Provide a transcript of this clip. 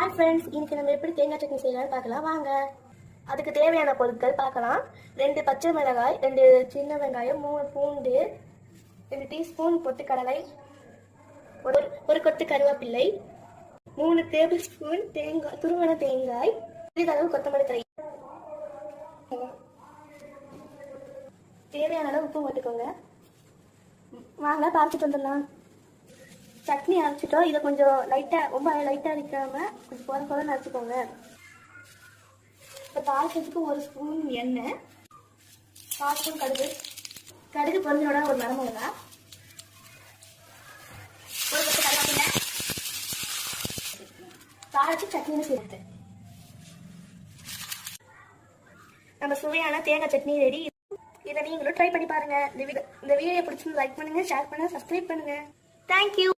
Hi friends, இன்னைக்கு நம்ம எப்படி தேங்காய் சட்னி செய்யலாம்னு பார்க்கலாம் வாங்க. அதுக்கு தேவையான பொருட்கள் பார்க்கலாம். 2 பச்சை மிளகாய், 2 சின்ன வெங்காயம், 3 பூண்டு, 2 டீஸ்பூன் பொட்டுக்கடலை, ஒரு கொத்து கருவேப்பிள்ளை, 3 டேபிள் ஸ்பூன் தேங்காய், துருவன தேங்காய், சிறிதளவு கொத்தமல்லி தழை. தேவையான அளவு உப்பு போட்டுக்கோங்க. வாங்க பார்த்துட்டு வந்துடலாம். சட்னி அரைச்சிட்டோம். இதை கொஞ்சம் லைட்டாக, ரொம்ப லைட்டாக அரைக்காம கொஞ்சம் குறை குறைன்னு அரைச்சிக்கோங்க. இப்போ தாளிக்கிறதுக்கு 1 ஸ்பூன் எண்ணெய், 1/4 ஸ்பூன் கடுகு பொரிஞ்சோட ஒரு மரமிளகா, ஒரு கொத்து கருவேப்பிலை, தாளிச்சு சட்னின்னு சேர்த்து நம்ம சுவையான தேங்காய் சட்னி ரெடி. இதை நீங்களும் ட்ரை பண்ணி பாருங்க. இந்த வீடியோ பிடிச்சிருந்து லைக் பண்ணுங்க, ஷேர் பண்ணுங்க, சப்ஸ்கிரைப் பண்ணுங்க. தேங்க்யூ.